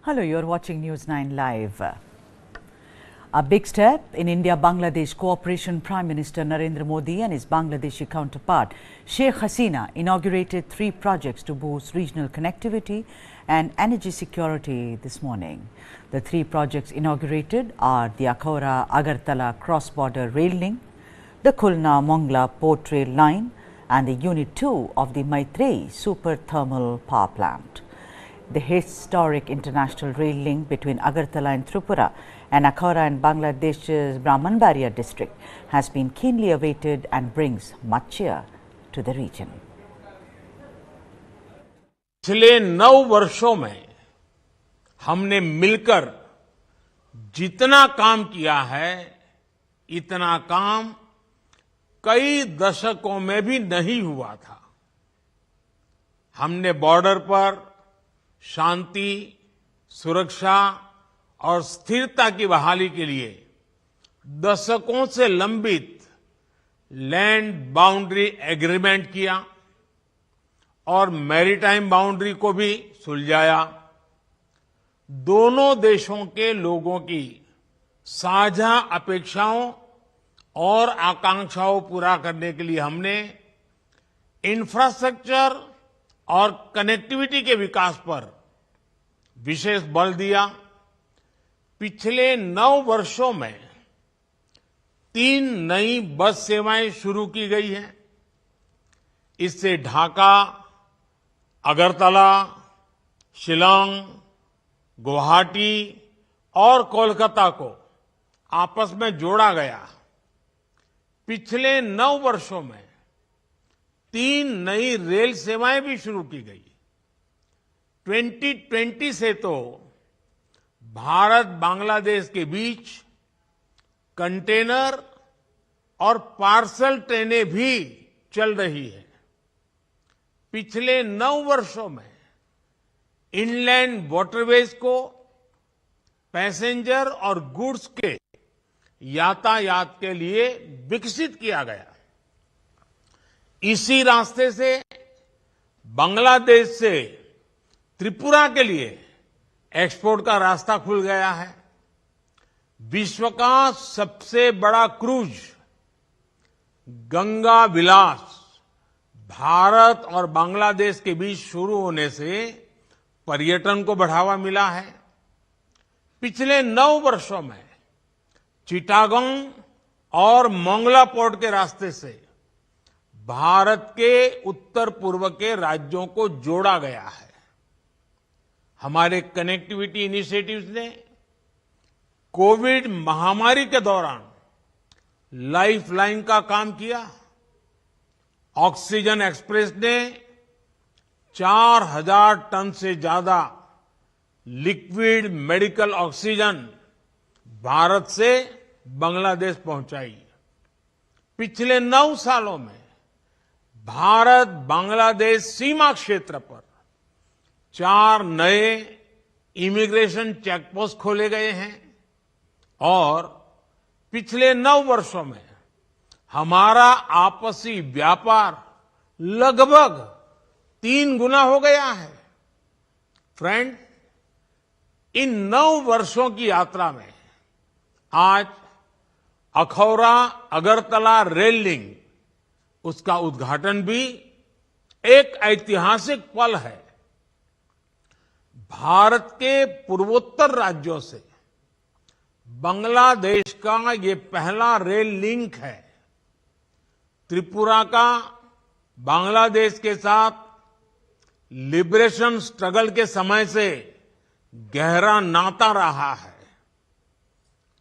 Hello, you're watching News 9 Live. A big step in India-Bangladesh cooperation. Prime Minister Narendra Modi and his Bangladeshi counterpart Sheikh Hasina inaugurated 3 projects to boost regional connectivity and energy security this morning. The 3 projects inaugurated are the Akoura-Agartala cross-border rail link, the Khulna-Mongla port rail line and the Unit 2 of the Maitree super thermal power plant. The historic international rail link between Agartala in Tripura and Akoura in Bangladesh's Brahmanbaria district has been keenly awaited and brings much cheer to the region. पिछले 9 वर्षों में हमने मिलकर जितना काम किया है, इतना काम कई दशकों में भी नहीं हुआ था। हमने बॉर्डर पर शांति, सुरक्षा और स्थिरता की बहाली के लिए दशकों से लंबित लैंड बाउंड्री एग्रीमेंट किया और मैरीटाइम बाउंड्री को भी सुलझाया। दोनों देशों के लोगों की साझा अपेक्षाओं और आकांक्षाओं पूरा करने के लिए हमने इंफ्रास्ट्रक्चर और कनेक्टिविटी के विकास पर विशेष बल दिया। पिछले 9 वर्षों में 3 नई बस सेवाएं शुरू की गई हैं। इससे ढाका, अगरतला, शिलांग, गुवाहाटी और कोलकाता को आपस में जोड़ा गया। पिछले 9 वर्षों में 3 नई रेल सेवाएं भी शुरू की गई। 2020 से तो भारत बांग्लादेश के बीच कंटेनर और पार्सल ट्रेनें भी चल रही है। पिछले 9 वर्षों में इनलैंड वाटरवेज को पैसेंजर और गुड्स के यातायात के लिए विकसित किया गया। इसी रास्ते से बांग्लादेश से त्रिपुरा के लिए एक्सपोर्ट का रास्ता खुल गया है। विश्व का सबसे बड़ा क्रूज गंगा विलास भारत और बांग्लादेश के बीच शुरू होने से पर्यटन को बढ़ावा मिला है। पिछले 9 वर्षों में चिटागोंग और मोंगला पोर्ट के रास्ते से भारत के उत्तर पूर्व के राज्यों को जोड़ा गया है। हमारे कनेक्टिविटी इनिशिएटिव्स ने कोविड महामारी के दौरान लाइफलाइन का काम किया। ऑक्सीजन एक्सप्रेस ने 4000 टन से ज्यादा लिक्विड मेडिकल ऑक्सीजन भारत से बांग्लादेश पहुंचाई। पिछले 9 सालों में भारत बांग्लादेश सीमा क्षेत्र पर 4 नए इमिग्रेशन चेकपोस्ट खोले गए हैं और पिछले 9 वर्षों में हमारा आपसी व्यापार लगभग 3 गुना हो गया है। फ्रेंड, इन 9 वर्षों की यात्रा में आज अखौरा अगरतला रेल लिंक, उसका उद्घाटन भी एक ऐतिहासिक पल है। भारत के पूर्वोत्तर राज्यों से बांग्लादेश का ये पहला रेल लिंक है। त्रिपुरा का बांग्लादेश के साथ लिबरेशन स्ट्रगल के समय से गहरा नाता रहा है।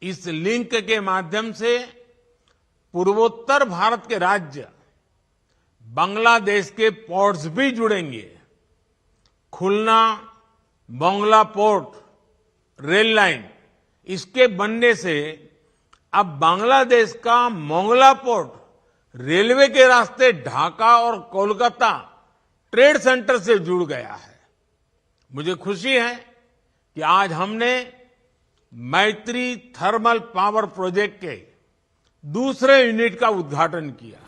इस लिंक के माध्यम से पूर्वोत्तर भारत के राज्य बांग्लादेश के पोर्ट्स भी जुड़ेंगे। खुलना मोंगला पोर्ट रेल लाइन, इसके बनने से अब बांग्लादेश का मोंगला पोर्ट रेलवे के रास्ते ढाका और कोलकाता ट्रेड सेंटर से जुड़ गया है। मुझे खुशी है कि आज हमने मैत्री थर्मल पावर प्रोजेक्ट के दूसरे यूनिट का उद्घाटन किया।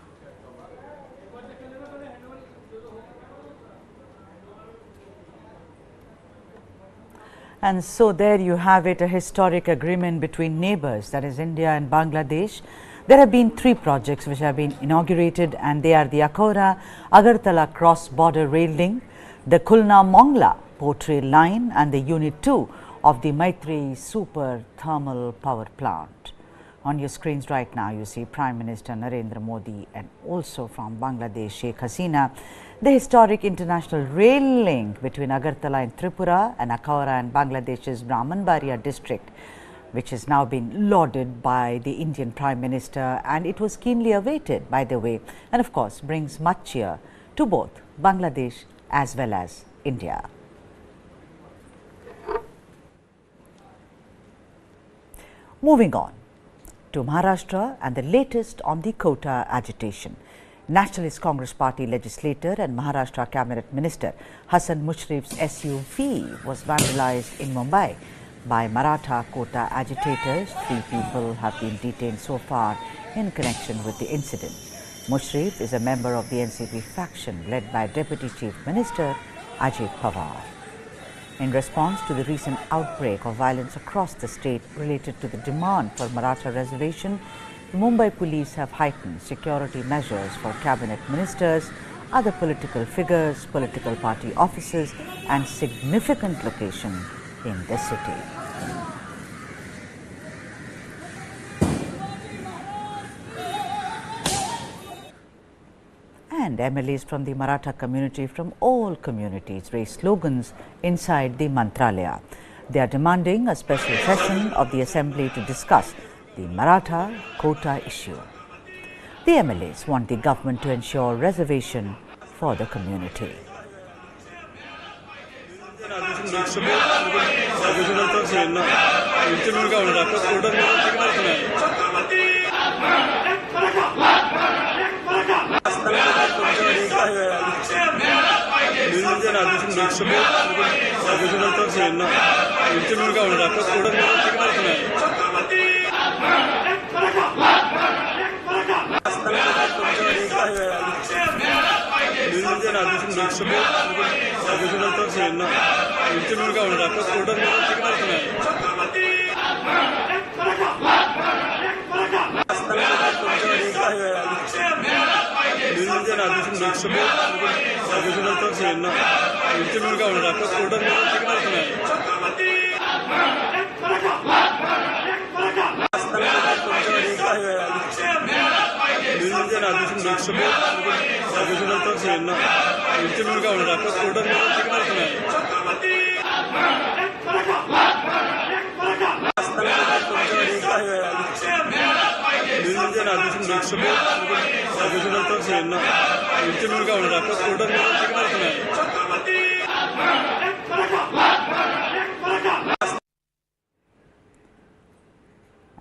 And so there you have it, a historic agreement between neighbors, that is India and Bangladesh. There have been 3 projects which have been inaugurated, and they are the Agartala cross-border rail link, the Khulna-Mongla port rail line, and the Unit 2 of the Maitri super thermal power plant. On your screens right now, you see Prime Minister Narendra Modi and also from Bangladesh, Sheikh Hasina. The historic international rail link between Agartala in Tripura and Akaura in Bangladesh's Brahmanbaria district, which has now been lauded by the Indian Prime Minister, and it was keenly awaited, by the way, and of course brings much cheer to both Bangladesh as well as India. Moving on to Maharashtra and the latest on the quota agitation. Nationalist Congress Party legislator and Maharashtra Cabinet Minister Hasan Mushrif's SUV was vandalized in Mumbai by Maratha Quota agitators. 3 people have been detained so far in connection with the incident. Mushrif is a member of the NCP faction led by Deputy Chief Minister Ajit Pawar. In response to the recent outbreak of violence across the state related to the demand for Maratha reservation, the Mumbai police have heightened security measures for cabinet ministers, other political figures, political party offices, and significant locations in the city. And MLAs from the Maratha community from all communities raised slogans inside the Mantralaya. They are demanding a special session of the assembly to discuss the Maratha Quota issue. The MLAs want the government to ensure reservation for the community.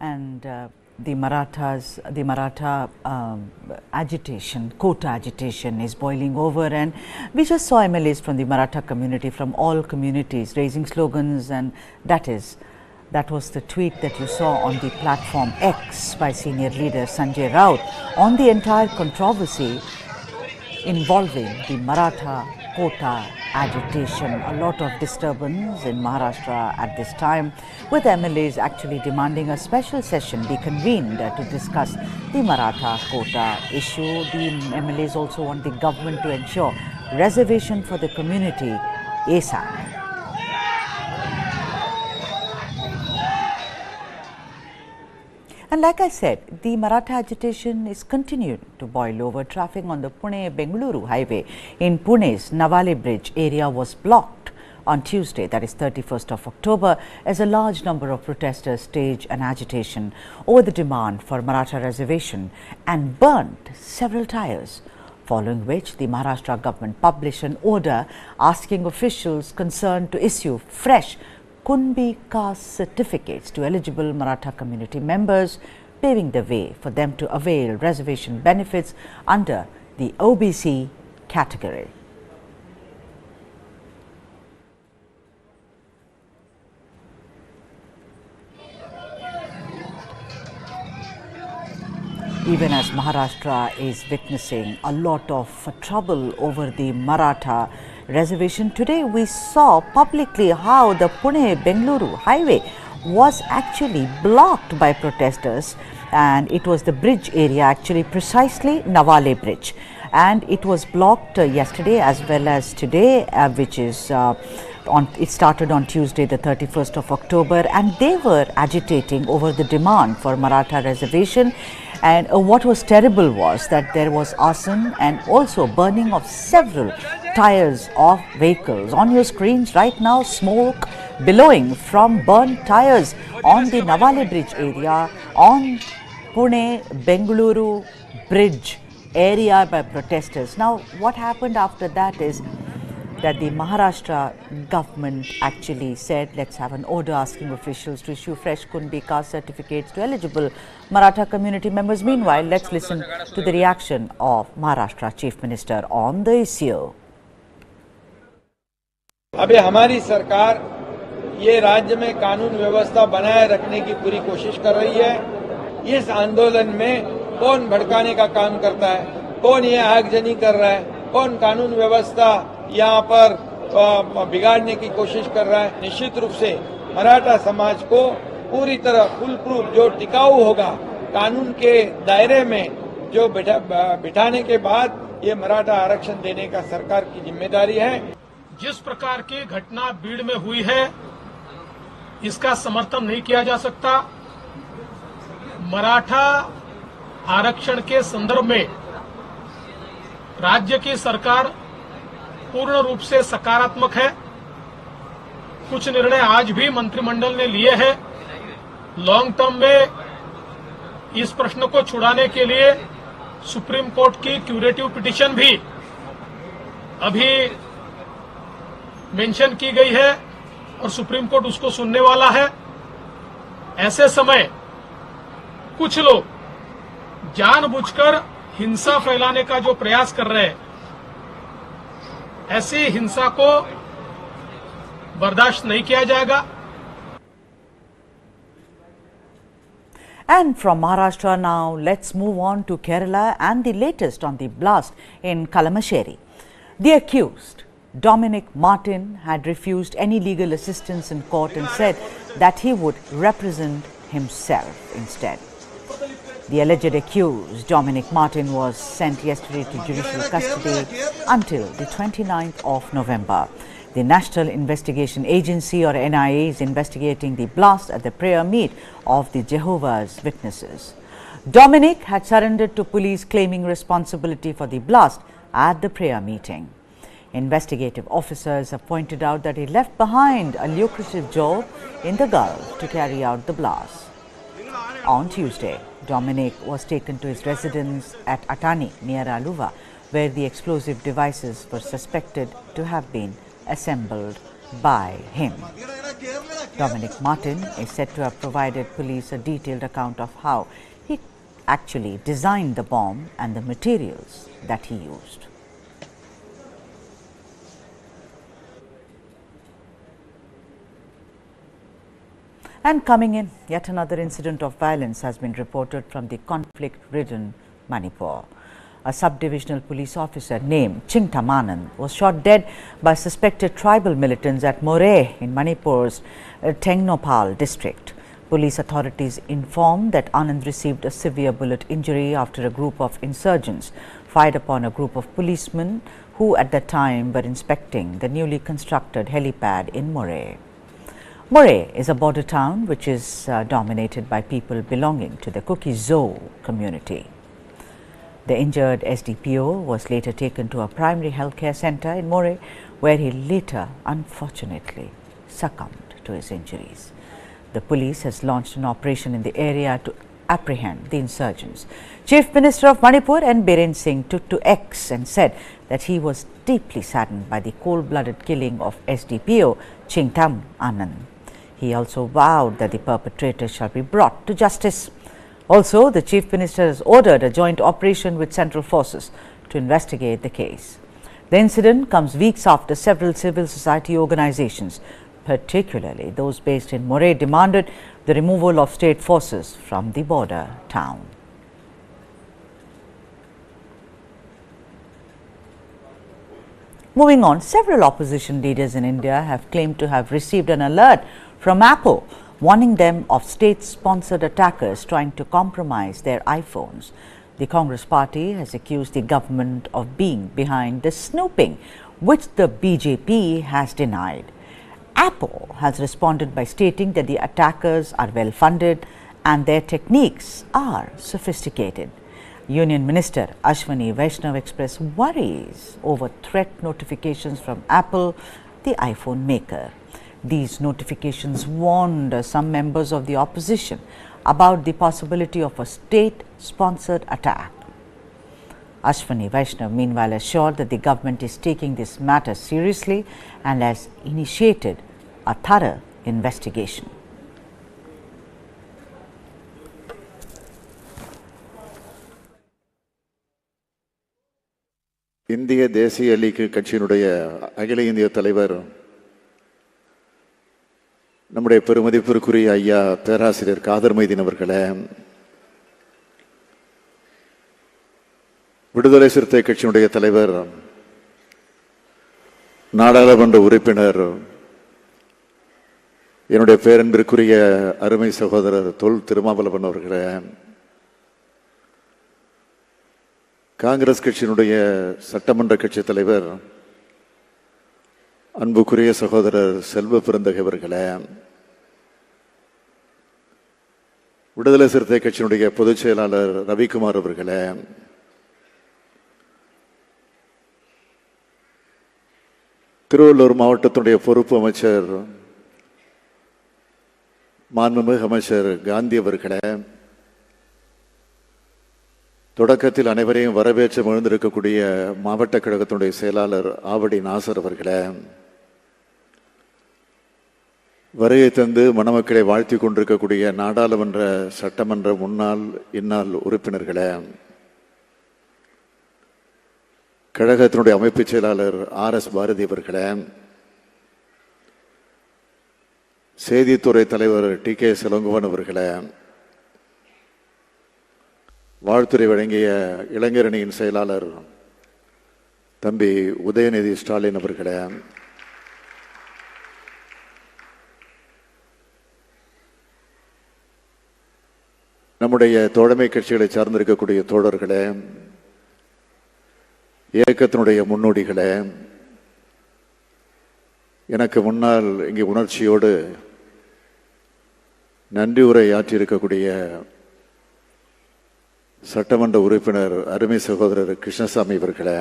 And the Maratha agitation, quota agitation is boiling over, and we just saw MLAs from the Maratha community, from all communities, raising slogans, and that was the tweet that you saw on the platform X by senior leader Sanjay Raut on the entire controversy involving the Maratha Quota agitation. A lot of disturbance in Maharashtra at this time, with MLAs actually demanding a special session be convened to discuss the Maratha Quota issue. The MLAs also want the government to ensure reservation for the community ASAP. And like I said, the Maratha agitation is continuing to boil over. Traffic on the Pune-Bengaluru highway in Pune's Navale Bridge area was blocked on Tuesday, that is 31st of October, as a large number of protesters staged an agitation over the demand for Maratha reservation and burnt several tires, following which the Maharashtra government published an order asking officials concerned to issue fresh Kunbi caste certificates to eligible Maratha community members, paving the way for them to avail reservation benefits under the OBC category. Even as Maharashtra is witnessing a lot of trouble over the Maratha reservation. Today we saw publicly how the Pune-Bengaluru highway was actually blocked by protesters, and it was the bridge area, actually precisely Nawale Bridge, and it was blocked yesterday as well as today, which is it started on Tuesday the 31st of October, and they were agitating over the demand for Maratha reservation. And what was terrible was that there was arson and also burning of several tires of vehicles. On your screens right now, smoke billowing from burnt tires on the Nawale Bridge area, on Pune-Bengaluru Bridge area by protesters. Now, what happened after that is that the Maharashtra government actually said, let's have an order asking officials to issue fresh Kundi caste certificates to eligible Maratha community members. Meanwhile, let's listen to the reaction of Maharashtra Chief Minister on the issue. अभी हमारी सरकार ये राज्य में कानून व्यवस्था बनाए रखने की पूरी कोशिश कर रही है। इस आंदोलन में कौन भड़काने का काम करता है, कौन ये आगजनी कर रहा है, कौन कानून व्यवस्था यहाँ पर बिगाड़ने की कोशिश कर रहा है। निश्चित रूप से मराठा समाज को पूरी तरह फुल प्रूफ जो टिकाऊ होगा कानून के दायरे में जो बिठाने के बाद ये मराठा आरक्षण देने का सरकार की जिम्मेदारी है। जिस प्रकार की घटना बीड़ में हुई है, इसका समर्थन नहीं किया जा सकता। मराठा आरक्षण के संदर्भ में राज्य की सरकार पूर्ण रूप से सकारात्मक है। कुछ निर्णय आज भी मंत्रिमंडल ने लिए हैं। लॉन्ग टर्म में इस प्रश्न को छुड़ाने के लिए सुप्रीम कोर्ट की क्यूरेटिव पिटीशन भी अभी मेंशन की गई है और सुप्रीम कोर्ट उसको सुनने वाला है। ऐसे समय कुछ लोग जानबूझकर हिंसा फैलाने का जो प्रयास कर रहे हैं, ऐसी हिंसा को बर्दाश्त नहीं किया जाएगा। And from Maharashtra now, let's move on to Kerala and the latest on the blast in Kalamassery. The accused, Dominic Martin, had refused any legal assistance in court and said that he would represent himself instead. The alleged accused, Dominic Martin, was sent yesterday to judicial custody until the 29th of November. The National Investigation Agency, or NIA, is investigating the blast at the prayer meet of the Jehovah's Witnesses. Dominic had surrendered to police, claiming responsibility for the blast at the prayer meeting. Investigative officers have pointed out that he left behind a lucrative job in the Gulf to carry out the blast. On Tuesday, Dominic was taken to his residence at Atani near Aluva, where the explosive devices were suspected to have been assembled by him. Dominic Martin is said to have provided police a detailed account of how he actually designed the bomb and the materials that he used. And coming in, yet another incident of violence has been reported from the conflict-ridden Manipur. A sub-divisional police officer named Chingtam Anand was shot dead by suspected tribal militants at More in Manipur's Tengnopal district. Police authorities informed that Anand received a severe bullet injury after a group of insurgents fired upon a group of policemen who at the time were inspecting the newly constructed helipad in More. More is a border town which is dominated by people belonging to the Kuki-Zo community. The injured SDPO was later taken to a primary healthcare center in More, where he later unfortunately succumbed to his injuries. The police has launched an operation in the area to apprehend the insurgents. Chief Minister of Manipur N. Biren Singh took to X and said that he was deeply saddened by the cold-blooded killing of SDPO Chingtam Anand. He also vowed that the perpetrators shall be brought to justice. Also, the Chief Minister has ordered a joint operation with central forces to investigate the case. The incident comes weeks after several civil society organizations, particularly those based in More, demanded the removal of state forces from the border town. Moving on, several opposition leaders in India have claimed to have received an alert from Apple warning them of state-sponsored attackers trying to compromise their iPhones. The Congress party has accused the government of being behind the snooping, which the BJP has denied. Apple has responded by stating that the attackers are well-funded and their techniques are sophisticated. Union Minister Ashwini Vaishnav expressed worries over threat notifications from Apple, the iPhone maker. These notifications warned some members of the opposition about the possibility of a state-sponsored attack. Ashwini Vaishnav meanwhile assured that the government is taking this matter seriously and has initiated a thorough investigation. இந்திய தேசிய league கட்சியினுடைய அகில இந்திய தலைவர் நம்முடைய பெருமதிப்பிற்குரிய ஐயா பேராசிரியர் காதர் மைதீன் அவர்களே, விடுதலை சிறுத்தை கட்சியினுடைய தலைவர் நாடாளுமன்ற உறுப்பினர் என்னுடைய பேரன்பிற்குரிய அருமை சகோதரர் தொல் திருமாவளவன் அவர்களே, காங்கிரஸ் கட்சியினுடைய சட்டமன்ற கட்சி தலைவர் அன்புக்குரிய சகோதரர் செல்வ பெருந்தகை அவர்களே, விடுதலை சிறுத்தை கட்சியினுடைய பொதுச் செயலாளர் ரவிக்குமார் அவர்களே, திருவள்ளூர் மாவட்டத்தினுடைய பொறுப்பு அமைச்சர் மாண்புமிகு அமைச்சர் காந்தி அவர்களே, தொடக்கத்தில் அனைவரையும் வரவேற்று மகிழ்ந்திருக்கக்கூடிய மாவட்ட கழகத்தினுடைய செயலாளர் ஆவடி நாசர் அவர்களே, வருகை தந்து மணமக்களை வாழ்த்தி கொண்டிருக்கக்கூடிய நாடாளுமன்ற சட்டமன்ற முன்னாள் இந்நாள் உறுப்பினர்களே, கழகத்தினுடைய அமைப்பு செயலாளர் ஆர்.எஸ். பாரதி அவர்களே, செய்தித்துறை தலைவர் டி.கே. செலங்குவன் அவர்களே, வாழ்த்துறை வழங்கிய இளைஞரணியின் செயலாளர் தம்பி உதயநிதி ஸ்டாலின் அவர்களே, நம்முடைய தோழமை கட்சிகளை சார்ந்திருக்கக்கூடிய தோழர்களே, இயக்கத்தினுடைய முன்னோடிகளே, எனக்கு முன்னால் இங்கே உணர்ச்சியோடு நன்றி உரை ஆற்றியிருக்கக்கூடிய சட்டமன்ற உறுப்பினர் அருமை சகோதரர் கிருஷ்ணசாமி அவர்களே,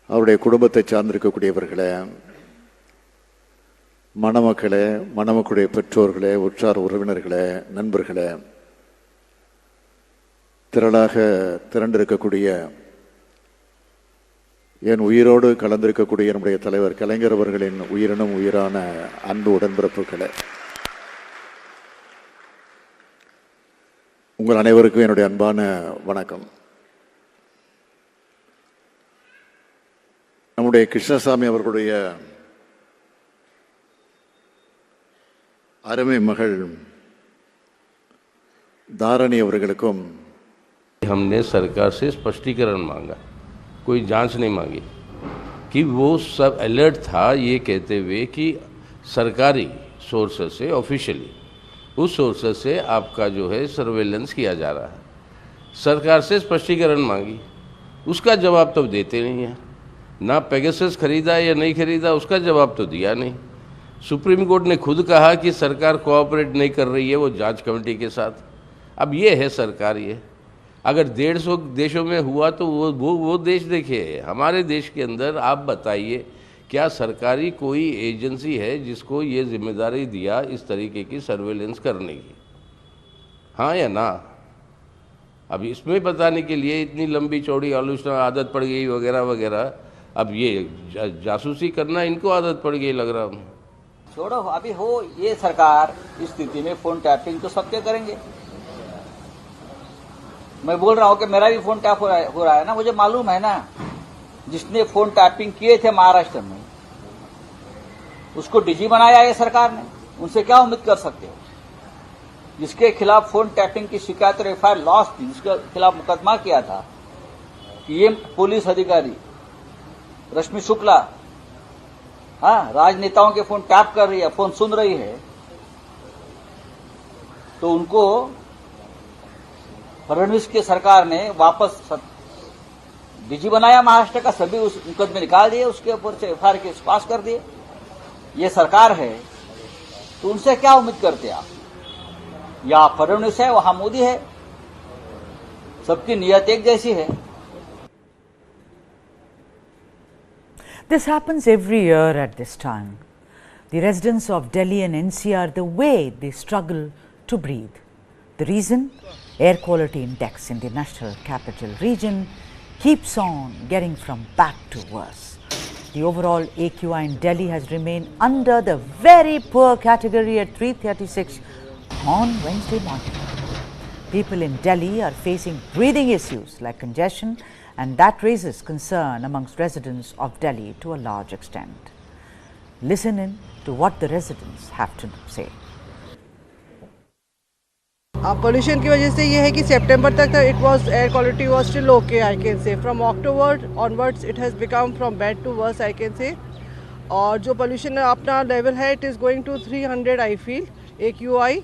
அவருடைய குடும்பத்தை சார்ந்திருக்கக்கூடியவர்களே, மணமக்களே, மணமக்களுடைய பெற்றோர்களே, உற்றார் உறவினர்களே, நண்பர்களே, திரளாக திரண்டிருக்கக்கூடிய என் உயிரோடு கலந்திருக்கக்கூடிய நம்முடைய தலைவர் கலைஞர் அவர்களின் உயிரினும் உயிரான அன்பு உடன்பிறப்புகளே, உங்கள் அனைவருக்கும் என்னுடைய அன்பான வணக்கம். நம்முடைய கிருஷ்ணசாமி அவர்களுடைய அருமை மகள் தாரணி அவர்களுக்கும் हमने सरकार से स्पष्टीकरण मांगा, कोई जांच नहीं मांगी कि वो सब अलर्ट था ये कहते हुए कि सरकारी सोर्सेस से ऑफिशियली उस सोर्सेस से आपका जो है सर्वेलेंस किया जा रहा है। सरकार से स्पष्टीकरण मांगी, उसका जवाब तो देते नहीं है। ना पेगासस खरीदा या नहीं खरीदा उसका जवाब तो दिया नहीं। सुप्रीम कोर्ट ने खुद कहा कि सरकार कोऑपरेट नहीं कर रही है वो जांच कमेटी के साथ। अब ये है सरकार, ये अगर 150 देशों में हुआ तो वो देश देखिए, हमारे देश के अंदर आप बताइए क्या सरकारी कोई एजेंसी है जिसको ये जिम्मेदारी दिया इस तरीके की सर्वेलेंस करने की? हाँ या ना? अब इसमें बताने के लिए इतनी लंबी चौड़ी आलोचना आदत पड़ गई वगैरह वगैरह, अब ये जासूसी करना इनको आदत पड़ गई लग रहा। छोड़ो, अभी हो ये सरकार इस स्थिति में फोन टैपिंग तो सबके करेंगे। मैं बोल रहा हूं कि मेरा भी फोन टैप हो रहा है ना, मुझे मालूम है ना। जिसने फोन टैपिंग किए थे महाराष्ट्र में उसको डीजी बनाया है सरकार ने, उनसे क्या उम्मीद कर सकते हो? जिसके खिलाफ फोन टैपिंग की शिकायत और एफआईआर लॉस थी, जिसके खिलाफ मुकदमा किया था, ये पुलिस अधिकारी रश्मि शुक्ला हाँ राजनेताओं के फोन टैप कर रही है, फोन सुन रही है, तो उनको फडणवीस की सरकार ने वापस डीजी बनाया महाराष्ट्र का, सभी उस मुकदमे निकाल दिए, उसके ऊपर से एफआईआर केस पास कर दिए। ये सरकार है तो उनसे क्या उम्मीद करते आप? या फडणवीस है वहां मोदी है, सबकी नियत एक जैसी है। This happens every year at this time. The residents of Delhi and NCR, the way they struggle to breathe. The reason? Air quality index in the national capital region keeps on getting from bad to worse. The overall AQI in Delhi has remained under the very poor category at 336 on Wednesday morning. People in Delhi are facing breathing issues like congestion, and that raises concern amongst residents of Delhi to a large extent. Listen in to what the residents have to say. Pollution की वजह से ये है कि सितंबर तक it was air quality was still okay I can say, from October onwards it has become from bad to worse I can say. और जो पोल्यूशन अपना लेवल है it is going to 300 I feel AQI,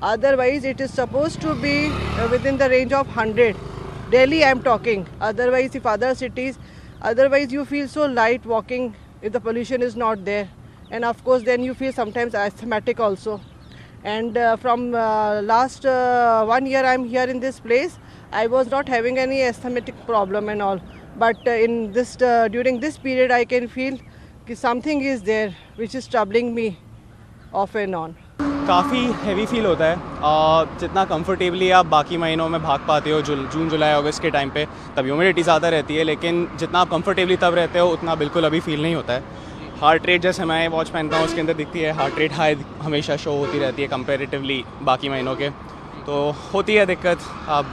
otherwise it is supposed to be within the range of 100. Delhi I am talking, otherwise if other cities, otherwise you feel so light walking if the pollution is not there, and of course then you feel sometimes asthmatic also. And from last 1 year I am here in this place, I was not having any asthmatic problem and all, but in this during this period I can feel something is there which is troubling me off and on. काफ़ी heavy feel होता है। जितना comfortably आप बाकी महीनों में भाग पाते हो जून जुलाई अगस्त के टाइम पे, तब ह्यूमिडिटी ज़्यादा रहती है, लेकिन जितना आप कंफर्टेबली तब रहते हो उतना बिल्कुल अभी फील नहीं होता है। हार्ट रेट जैसे मैं वॉच पहनता हूँ उसके अंदर दिखती है, हार्ट रेट हाई हमेशा शो होती रहती है कंपेरेटिवली बाकी महीनों के, तो होती है दिक्कत। अब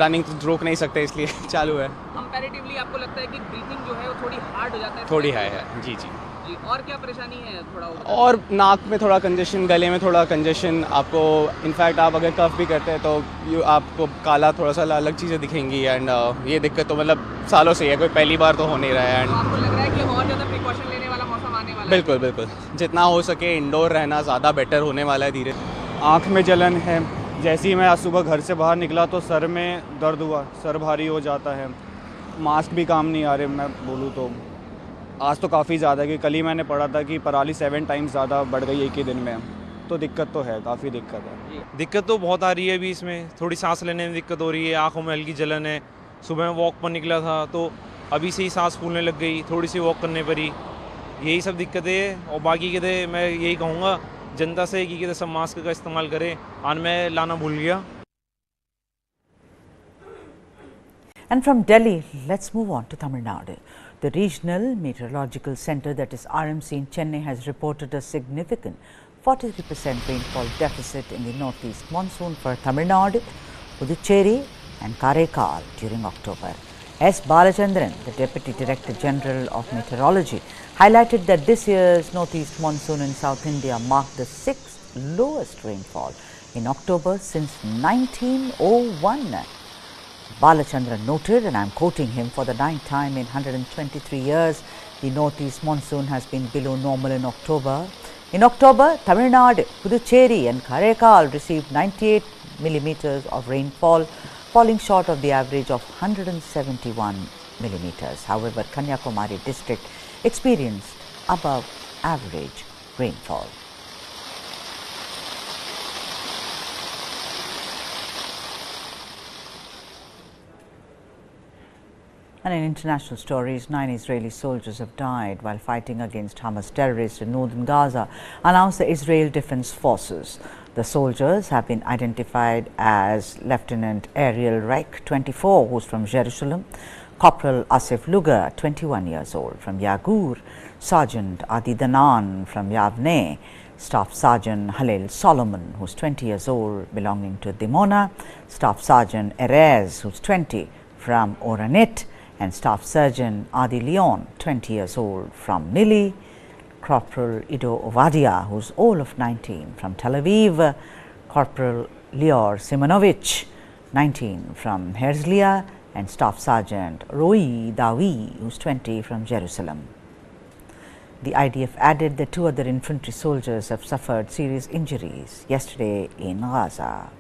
रनिंग तो रोक नहीं सकते इसलिए चालू है। कंपैरेटिवली आपको लगता है कि ब्रीथिंग जो है वो थोड़ी हार्ड हो जाता है? थोड़ी हाई है जी जी। और क्या परेशानी है थोड़ा? और नाक में थोड़ा कंजेशन, गले में थोड़ा कंजेशन, आपको इनफैक्ट आप अगर कफ भी करते हैं तो आपको काला थोड़ा सा अलग चीज़ें दिखेंगी। एंड ये दिक्कत तो मतलब सालों से है, कोई पहली बार तो हो नहीं रहा है। एंड आपको लग रहा है कि और ज़्यादा प्रिकॉशन लेने वाला मौसम आने वाला है? बिल्कुल बिल्कुल, जितना हो सके इंडोर रहना ज़्यादा बेटर होने वाला है धीरे। आँख में जलन है, जैसे ही मैं आज सुबह घर से बाहर निकला तो सर में दर्द हुआ, सर भारी हो जाता है, मास्क भी काम नहीं आ रहे। मैं बोलूँ तो आज तो काफ़ी ज़्यादा है कि कल ही मैंने पढ़ा था कि पराली 7 टाइम्स ज़्यादा बढ़ गई एक ही दिन में, तो दिक्कत तो है, काफ़ी दिक्कत है। दिक्कत तो बहुत आ रही है अभी, इसमें थोड़ी सांस लेने में दिक्कत हो रही है, आँखों में हल्की जलन है। सुबह वॉक पर निकला था तो अभी से ही सांस फूलने लग गई थोड़ी सी वॉक करने पर ही, यही सब दिक्कतें हैं। और बाकी कहते मैं यही कहूँगा जनता से कि कहते सब मास्क का इस्तेमाल करें। आज मैं लाना भूल गया। And from Delhi, let's move on to Tamil Nadu. The Regional Meteorological Center, that is RMC in Chennai, has reported a significant 43% rainfall deficit in the northeast monsoon for Tamil Nadu, Puducherry and Karaikal during October. S. Balachandran, the Deputy Director General of Meteorology, highlighted that this year's northeast monsoon in South India marked the 6th lowest rainfall in October since 1901. Balachandran noted, and I am quoting him, for the 9th time in 123 years, the northeast monsoon has been below normal in October. In October, Tamil Nadu, Puducherry and Karaikal received 98 millimeters of rainfall, falling short of the average of 171 millimeters. However, Kanyakumari district experienced above average rainfall. And in international stories, 9 Israeli soldiers have died while fighting against Hamas terrorists in northern Gaza, announced the Israel Defense Forces. The soldiers have been identified as Lieutenant Ariel Reich, 24, who's from Jerusalem, Corporal Asif Luger, 21 years old, from Yagur, Sergeant Adi Danan from Yavne, Staff Sergeant Halil Solomon, who's 20 years old, belonging to Dimona, Staff Sergeant Erez, who's 20, from Oranit, and Staff Sergeant Adi Leon, 20 years old, from Nili, Corporal Ido Ovadia, who's all of 19, from Tel Aviv, Corporal Lior Simonovich, 19, from Herzliya, and Staff Sergeant Roi Dawi, who's 20, from Jerusalem. The IDF added that 2 other infantry soldiers have suffered serious injuries yesterday in Gaza.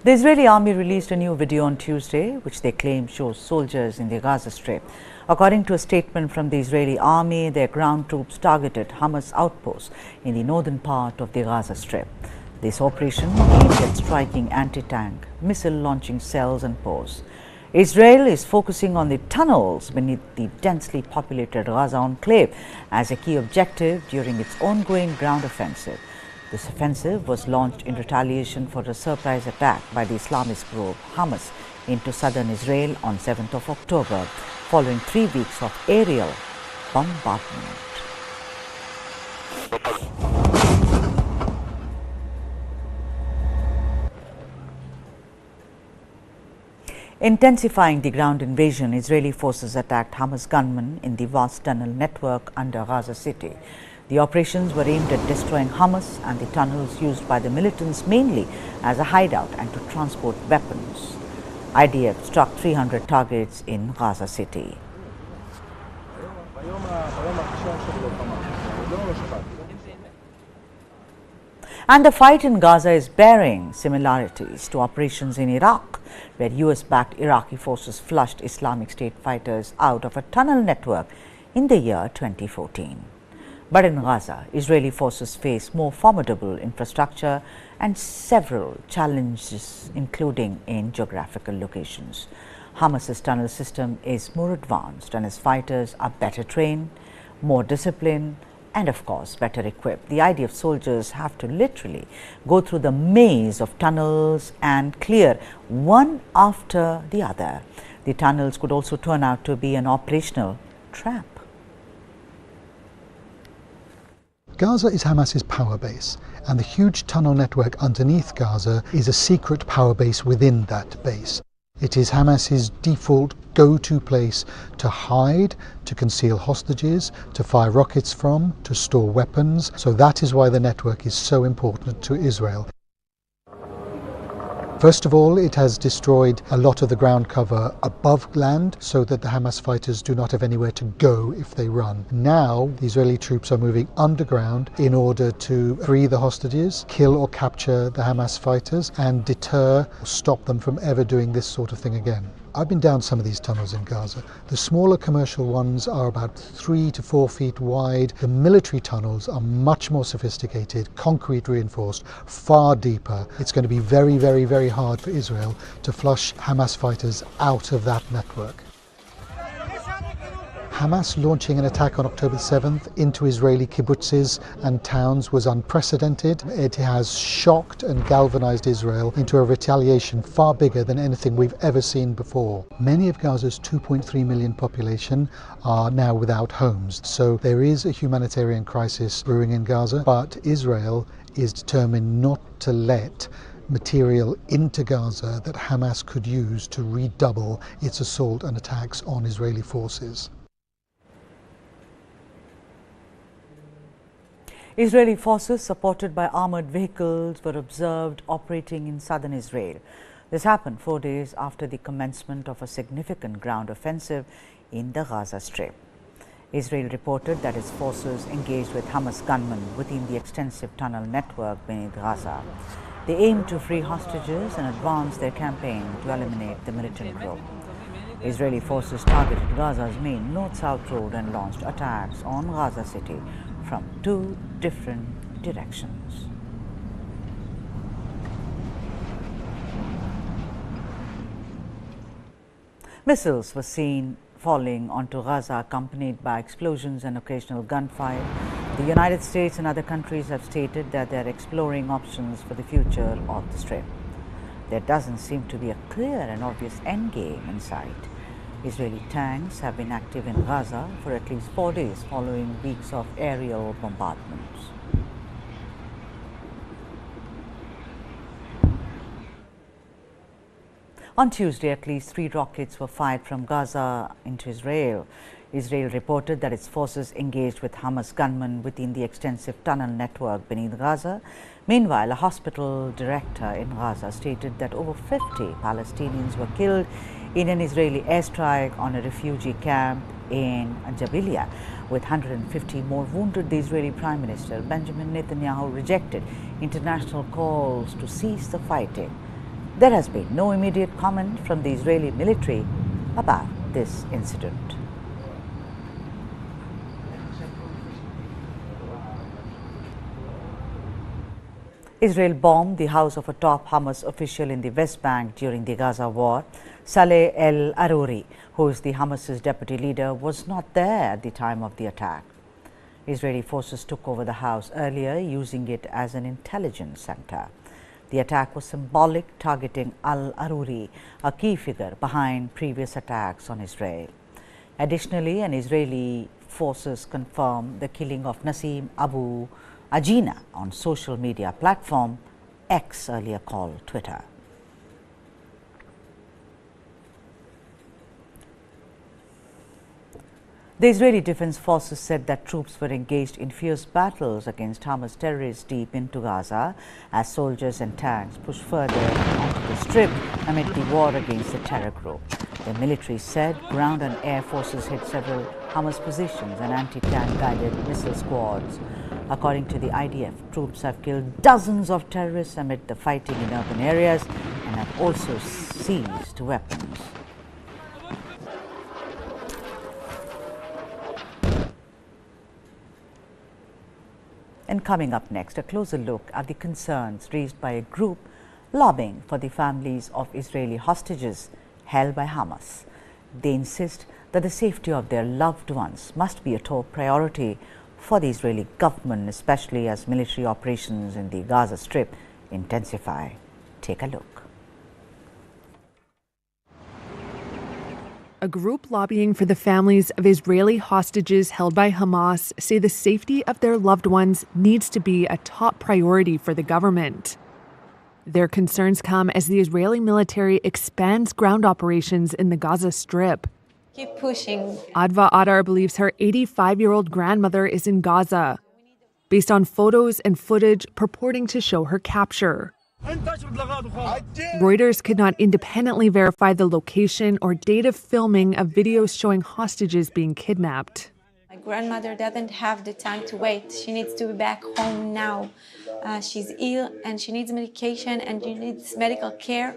The Israeli army released a new video on Tuesday, which they claim shows soldiers in the Gaza Strip. According to a statement from the Israeli army, their ground troops targeted Hamas outposts in the northern part of the Gaza Strip. This operation aimed at striking anti-tank, missile-launching cells and posts. Israel is focusing on the tunnels beneath the densely populated Gaza enclave as a key objective during its ongoing ground offensive. This offensive was launched in retaliation for a surprise attack by the Islamist group Hamas into southern Israel on 7th of October, following 3 weeks of aerial bombardment. Intensifying the ground invasion, Israeli forces attacked Hamas gunmen in the vast tunnel network under Gaza City. The operations were aimed at destroying Hamas and the tunnels used by the militants mainly as a hideout and to transport weapons. IDF struck 300 targets in Gaza City. And the fight in Gaza is bearing similarities to operations in Iraq, where US-backed Iraqi forces flushed Islamic State fighters out of a tunnel network in the year 2014. But in Gaza, Israeli forces face more formidable infrastructure and several challenges, including in geographical locations. Hamas's tunnel system is more advanced and its fighters are better trained, more disciplined, and of course better equipped. The IDF soldiers have to literally go through the maze of tunnels and clear one after the other. The tunnels could also turn out to be an operational trap. Gaza is Hamas's power base, and the huge tunnel network underneath Gaza is a secret power base within that base. It is Hamas's default go-to place to hide, to conceal hostages, to fire rockets from, to store weapons. So that is why the network is so important to Israel. First of all, it has destroyed a lot of the ground cover above land so that the Hamas fighters do not have anywhere to go if they run. Now, the Israeli troops are moving underground in order to free the hostages, kill or capture the Hamas fighters, and deter or stop them from ever doing this sort of thing again. I've been down some of these tunnels in Gaza. The smaller commercial ones are about 3 to 4 feet wide. The military tunnels are much more sophisticated, concrete reinforced, far deeper. It's going to be very, very, very hard for Israel to flush Hamas fighters out of that network. Hamas launching an attack on October 7th into Israeli kibbutzes and towns was unprecedented. It has shocked and galvanized Israel into a retaliation far bigger than anything we've ever seen before. Many of Gaza's 2.3 million population are now without homes, so there is a humanitarian crisis brewing in Gaza, but Israel is determined not to let material into Gaza that Hamas could use to redouble its assault and attacks on Israeli forces. Israeli forces supported by armored vehicles were observed operating in southern Israel. This happened 4 days after the commencement of a significant ground offensive in the Gaza Strip. Israel reported that its forces engaged with Hamas gunmen within the extensive tunnel network beneath Gaza. They aimed to free hostages and advance their campaign to eliminate the militant group. Israeli forces targeted Gaza's main north-south road and launched attacks on Gaza City from 2 different directions. Missiles were seen falling onto Gaza, accompanied by explosions and occasional gunfire. The United States and other countries have stated that they are exploring options for the future of the Strip. There doesn't seem to be a clear and obvious endgame in sight. Israeli tanks have been active in Gaza for at least 4 days following weeks of aerial bombardments. On Tuesday, at least 3 rockets were fired from Gaza into Israel. Israel reported that its forces engaged with Hamas gunmen within the extensive tunnel network beneath Gaza. Meanwhile, a hospital director in Gaza stated that over 50 Palestinians were killed in an Israeli airstrike on a refugee camp in Jabilia, with 150 more wounded. The Israeli Prime Minister Benjamin Netanyahu rejected international calls to cease the fighting. There has been no immediate comment from the Israeli military about this incident. Israel bombed the house of a top Hamas official in the West Bank during the Gaza war. Saleh el-Aruri, who is the Hamas's deputy leader, was not there at the time of the attack. Israeli forces took over the house earlier, using it as an intelligence center. The attack was symbolic, targeting al-Aruri, a key figure behind previous attacks on Israel. Additionally, an Israeli forces confirmed the killing of Nasim Abu Ajina on social media platform X, earlier called Twitter. The Israeli Defense Forces said that troops were engaged in fierce battles against Hamas terrorists deep into Gaza as soldiers and tanks pushed further onto the strip amid the war against the terror group. The military said ground and air forces hit several Hamas positions and anti-tank guided missile squads. According to the IDF, troops have killed dozens of terrorists amid the fighting in urban areas and have also seized weapons. And coming up next, a closer look at the concerns raised by a group lobbying for the families of Israeli hostages held by Hamas. They insist that the safety of their loved ones must be a top priority for the Israeli government, especially as military operations in the Gaza Strip intensify. Take a look. A group lobbying for the families of Israeli hostages held by Hamas say the safety of their loved ones needs to be a top priority for the government. Their concerns come as the Israeli military expands ground operations in the Gaza Strip. Keep pushing. Adva Adar believes her 85-year-old grandmother is in Gaza, based on photos and footage purporting to show her capture. Reuters could not independently verify the location or date of filming of videos showing hostages being kidnapped. My grandmother doesn't have the time to wait. She needs to be back home now. She's ill and she needs medication and she needs medical care.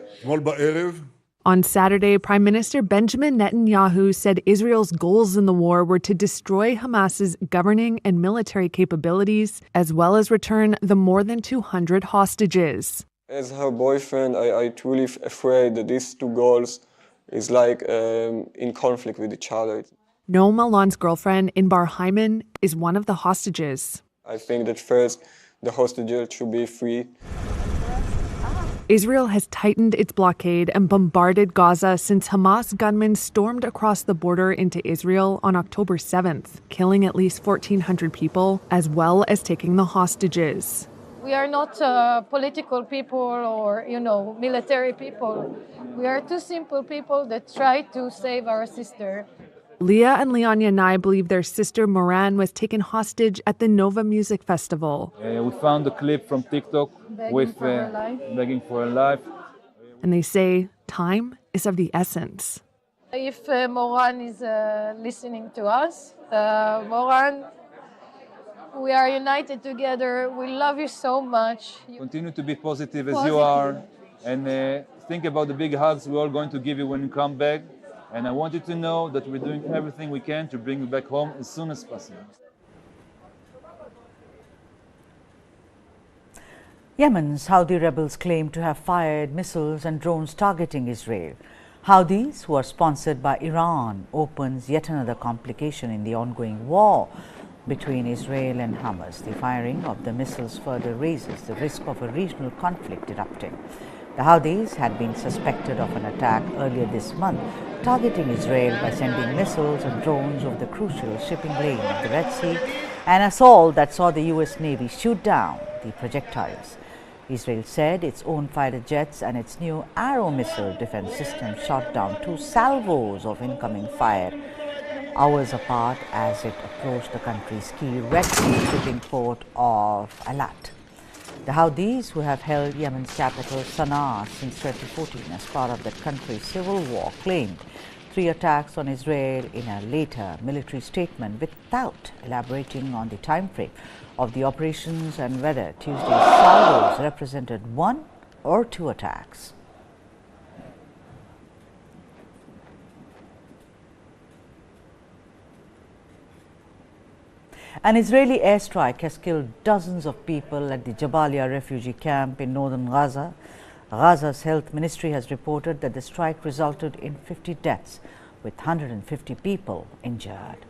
On Saturday, Prime Minister Benjamin Netanyahu said Israel's goals in the war were to destroy Hamas's governing and military capabilities, as well as return the more than 200 hostages. As her boyfriend, I truly afraid that these two goals is like in conflict with each other. Noam Alon's girlfriend, Inbar Hyman, is one of the hostages. I think that first, the hostages should be free. Israel has tightened its blockade and bombarded Gaza since Hamas gunmen stormed across the border into Israel on October 7th, killing at least 1,400 people, as well as taking the hostages. We are not political people or, military people. We are two simple people that try to save our sister. Leah and Leonia Nye believe their sister Moran was taken hostage at the Nova Music Festival. We found a clip from TikTok with begging for her life. And they say time is of the essence. If Moran is listening to us, Moran, we are united together. We love you so much. Continue to be positive as you are. And think about the big hugs we're all going to give you when you come back. And I want you to know that we're doing everything we can to bring you back home as soon as possible. Yemen's Houthi rebels claim to have fired missiles and drones targeting Israel. Houthis, who are sponsored by Iran, opens yet another complication in the ongoing war between Israel and Hamas. The firing of the missiles further raises the risk of a regional conflict erupting. The Houthis had been suspected of an attack earlier this month, targeting Israel by sending missiles and drones over the crucial shipping lane of the Red Sea, an assault that saw the U.S. Navy shoot down the projectiles. Israel said its own fighter jets and its new Arrow missile defense system shot down 2 salvos of incoming fire hours apart as it approached the country's key Red Sea shipping port of Eilat. The Houthis, who have held Yemen's capital Sana'a since 2014 as part of that country's civil war, claimed 3 attacks on Israel in a later military statement without elaborating on the time frame of the operations and whether Tuesday's salvos represented 1 or 2 attacks. An Israeli airstrike has killed dozens of people at the Jabalia refugee camp in northern Gaza. Gaza's health ministry has reported that the strike resulted in 50 deaths, with 150 people injured.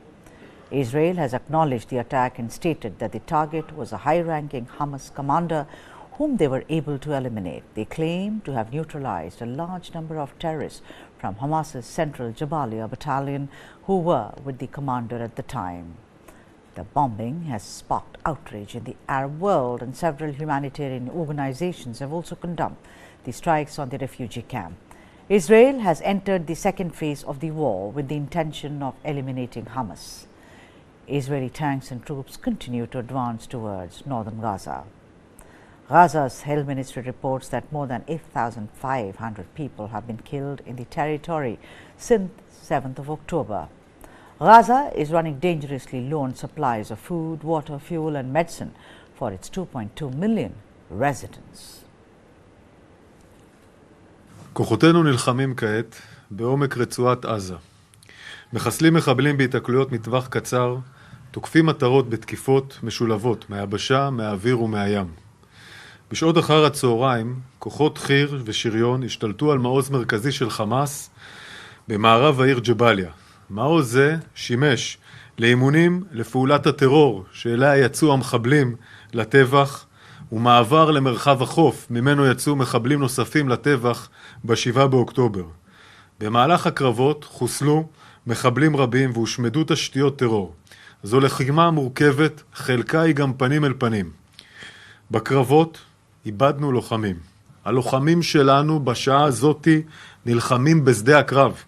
Israel has acknowledged the attack and stated that the target was a high-ranking Hamas commander whom they were able to eliminate. They claim to have neutralized a large number of terrorists from Hamas's central Jabalia battalion who were with the commander at the time. The bombing has sparked outrage in the Arab world, and several humanitarian organizations have also condemned the strikes on the refugee camp. Israel has entered the second phase of the war with the intention of eliminating Hamas. Israeli tanks and troops continue to advance towards northern Gaza. Gaza's health ministry reports that more than 8,500 people have been killed in the territory since 7th of October. Gaza is running dangerously low on supplies of food, water, fuel and medicine for its 2.2 million residents. כוחותינו נלחמים כעת בעומק רצועת עזה. מחסלים מחבלים בהתקלויות מטווח קצר, תוקפים מטרות בתקיפות משולבות מהיבשה, מהאוויר ומהים. בשעות אחר הצהריים, כוחות חי"ר ושריון השתלטו על מעוז מרכזי של חמאס במערב העיר ג'באליה. מעוז זה שימש לאימונים לפעולת הטרור שאליה יצאו המחבלים לטבח, ומעבר למרחב החוף ממנו יצאו מחבלים נוספים לטבח ב-7 באוקטובר. במהלך הקרבות חוסלו מחבלים רבים והושמדו תשתיות טרור. זו לחימה מורכבת, חלקה היא גם פנים אל פנים. בקרבות איבדנו לוחמים. הלוחמים שלנו בשעה הזאת נלחמים בשדה הקרב.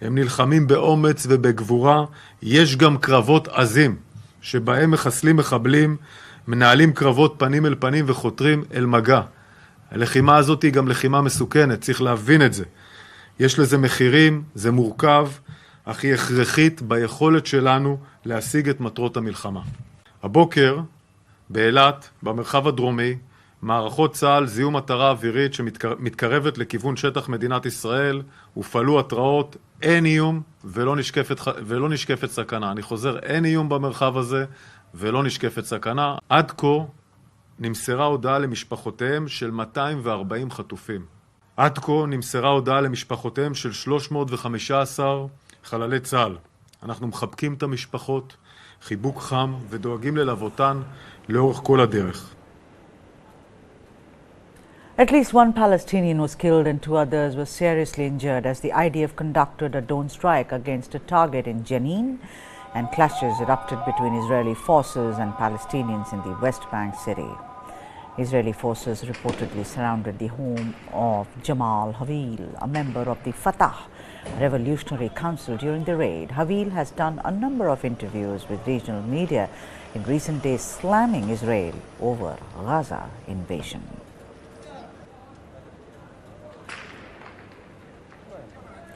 הם נלחמים באומץ ובגבורה. יש גם קרבות עזים שבהם מחסלים מחבלים, מנהלים קרבות פנים אל פנים וחותרים אל מגע. הלחימה הזאת היא גם לחימה מסוכנת, צריך להבין את זה. יש לזה מחירים, זה מורכב, אך היא הכרחית ביכולת שלנו להשיג את מטרות המלחמה. הבוקר, באילת, במרחב הדרומי, מערכות צה"ל זיהו מטרה אווירית שמתקרבת לכיוון שטח מדינת ישראל, הופעלו התראות, אין איום ולא נשקפת סכנה. אני חוזר, אין איום במרחב הזה ולא נשקפת סכנה. עד כה נמסרה הודעה למשפחותיהם של 240 חטופים. עד כה נמסרה הודעה למשפחותיהם של 315 חללי צה"ל. אנחנו מחבקים את המשפחות, חיבוק חם ודואגים ללוותן לאורך כל הדרך. At least 1 Palestinian was killed and 2 others were seriously injured as the IDF conducted a drone strike against a target in Jenin, and clashes erupted between Israeli forces and Palestinians in the West Bank city. Israeli forces reportedly surrounded the home of Jamal Havil, a member of the Fatah Revolutionary Council during the raid. Havil has done a number of interviews with regional media in recent days, slamming Israel over Gaza invasion.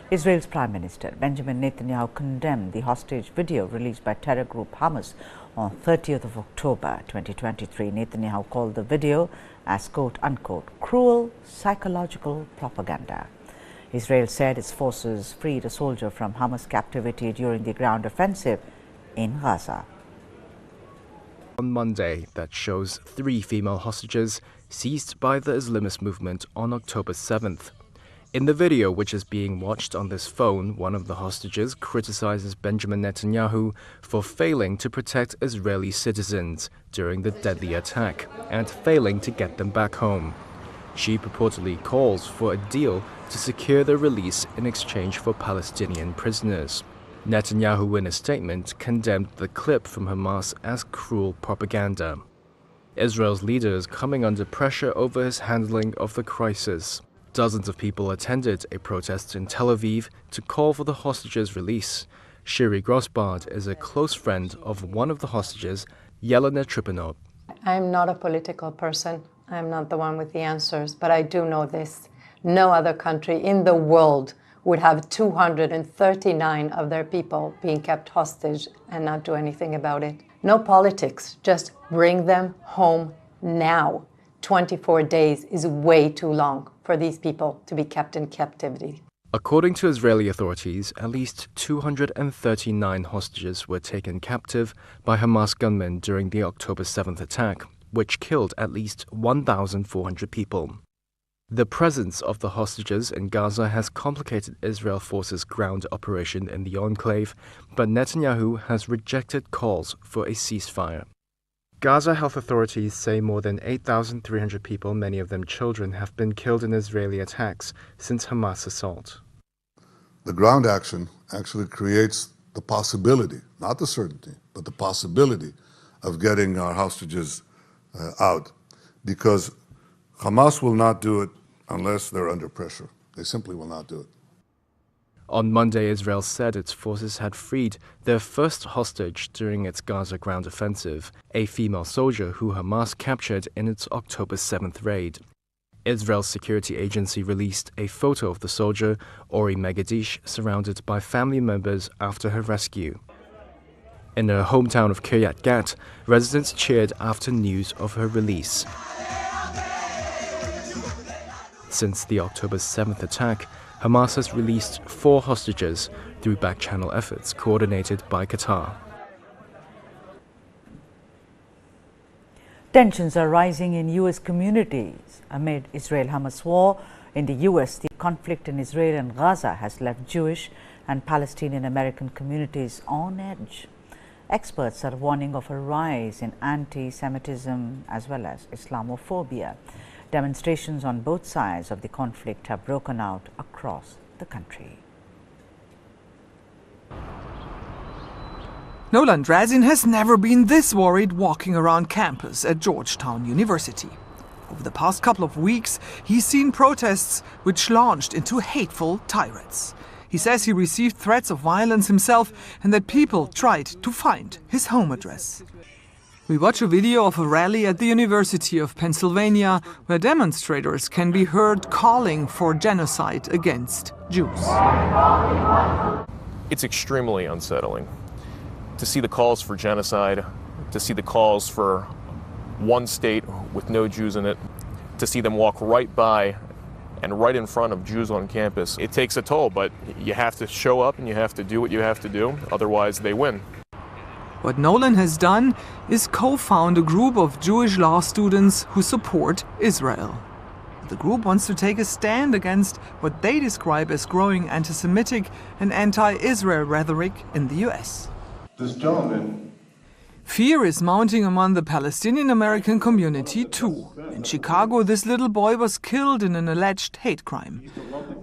Israel's Prime Minister Benjamin Netanyahu condemned the hostage video released by terror group Hamas on 30th of October 2023. Netanyahu called the video as quote-unquote cruel psychological propaganda. Israel said its forces freed a soldier from Hamas captivity during the ground offensive in Gaza. On Monday, that shows 3 female hostages seized by the Islamist movement on October 7th. In the video, which is being watched on this phone, one of the hostages criticizes Benjamin Netanyahu for failing to protect Israeli citizens during the deadly attack and failing to get them back home. She purportedly calls for a deal to secure their release in exchange for Palestinian prisoners. Netanyahu, in a statement, condemned the clip from Hamas as cruel propaganda. Israel's leader is coming under pressure over his handling of the crisis. Dozens of people attended a protest in Tel Aviv to call for the hostages' release. Shiri Grossbard is a close friend of one of the hostages, Yelena Tripanov. I'm not a political person. I'm not the one with the answers, but I do know this. No other country in the world would have 239 of their people being kept hostage and not do anything about it. No politics, just bring them home now. 24 days is way too long for these people to be kept in captivity. According to Israeli authorities, at least 239 hostages were taken captive by Hamas gunmen during the October 7th attack, which killed at least 1,400 people. The presence of the hostages in Gaza has complicated Israel forces' ground operation in the enclave, but Netanyahu has rejected calls for a ceasefire. Gaza health authorities say more than 8,300 people, many of them children, have been killed in Israeli attacks since Hamas' assault. The ground action actually creates the possibility, not the certainty, but the possibility of getting our hostages out, because Hamas will not do it unless they're under pressure. They simply will not do it. On Monday, Israel said its forces had freed their first hostage during its Gaza ground offensive, a female soldier who Hamas captured in its October 7th raid. Israel's security agency released a photo of the soldier, Ori Megadish, surrounded by family members after her rescue. In her hometown of Kiryat Gat, residents cheered after news of her release. Since the October 7th attack, Hamas has released 4 hostages through back-channel efforts coordinated by Qatar. Tensions are rising in U.S. communities amid Israel-Hamas war. In the U.S., the conflict in Israel and Gaza has left Jewish and Palestinian American communities on edge. Experts are warning of a rise in anti-Semitism as well as Islamophobia. Demonstrations on both sides of the conflict have broken out across the country. Nolan Drazin has never been this worried walking around campus at Georgetown University. Over the past couple of weeks, he's seen protests which launched into hateful tirades. He says he received threats of violence himself and that people tried to find his home address. We watch a video of a rally at the University of Pennsylvania where demonstrators can be heard calling for genocide against Jews. It's extremely unsettling to see the calls for genocide, to see the calls for one state with no Jews in it, to see them walk right by and right in front of Jews on campus. It takes a toll, but you have to show up and you have to do what you have to do, otherwise they win. What Nolan has done is co-found a group of Jewish law students who support Israel. The group wants to take a stand against what they describe as growing anti-Semitic and anti-Israel rhetoric in the US. This gentleman. Fear is mounting among the Palestinian American community too. In Chicago, this little boy was killed in an alleged hate crime.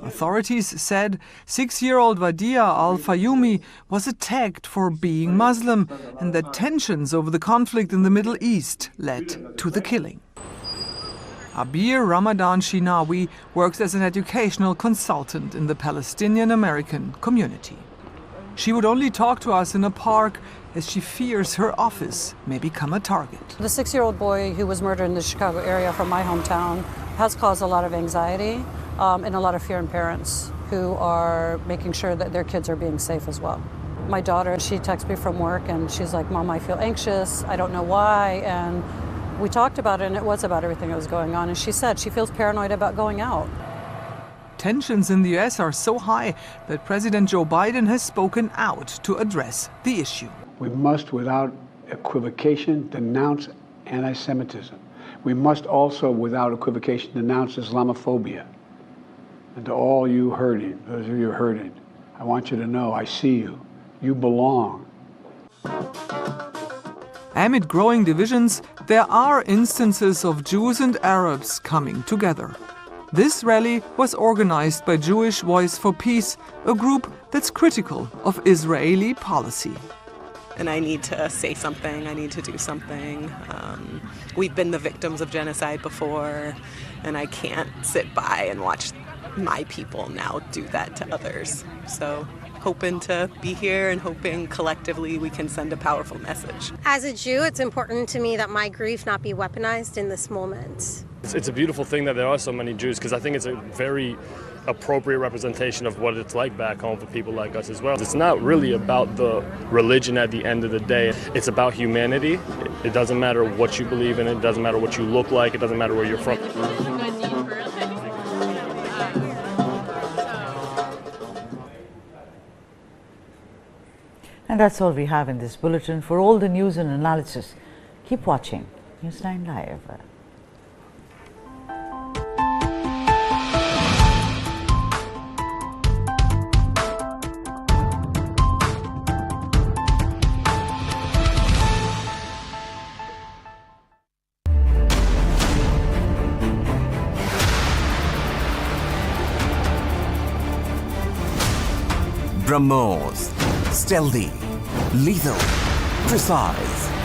Authorities said 6-year-old Wadia al-Fayoumi was attacked for being Muslim and that tensions over the conflict in the Middle East led to the killing. Abir Ramadan Shinawi works as an educational consultant in the Palestinian American community. She would only talk to us in a park as she fears her office may become a target. The 6-year-old boy who was murdered in the Chicago area from my hometown has caused a lot of anxiety and a lot of fear in parents who are making sure that their kids are being safe as well. My daughter, she texts me from work and she's like, "Mom, I feel anxious. I don't know why." And we talked about it and it was about everything that was going on. And she said she feels paranoid about going out. Tensions in the US are so high that President Joe Biden has spoken out to address the issue. We must, without equivocation, denounce anti-Semitism. We must also, without equivocation, denounce Islamophobia. And to all you hurting, those of you hurting, I want you to know I see you. You belong. Amid growing divisions, there are instances of Jews and Arabs coming together. This rally was organized by Jewish Voice for Peace, a group that's critical of Israeli policy. and I need to say something, I need to do something. We've been the victims of genocide before, and I can't sit by and watch my people now do that to others. So hoping to be here and hoping collectively we can send a powerful message. As a Jew, it's important to me that my grief not be weaponized in this moment. It's a beautiful thing that there are so many Jews, because I think it's a very appropriate representation of what it's like back home for people like us as well. It's not really about the religion at the end of the day. It's about humanity. It doesn't matter what you believe in, it doesn't matter what you look like, it doesn't matter where you're from. And that's all we have in this bulletin. For all the news and analysis, keep watching News9 Live. BrahMos. Stealthy, lethal, precise.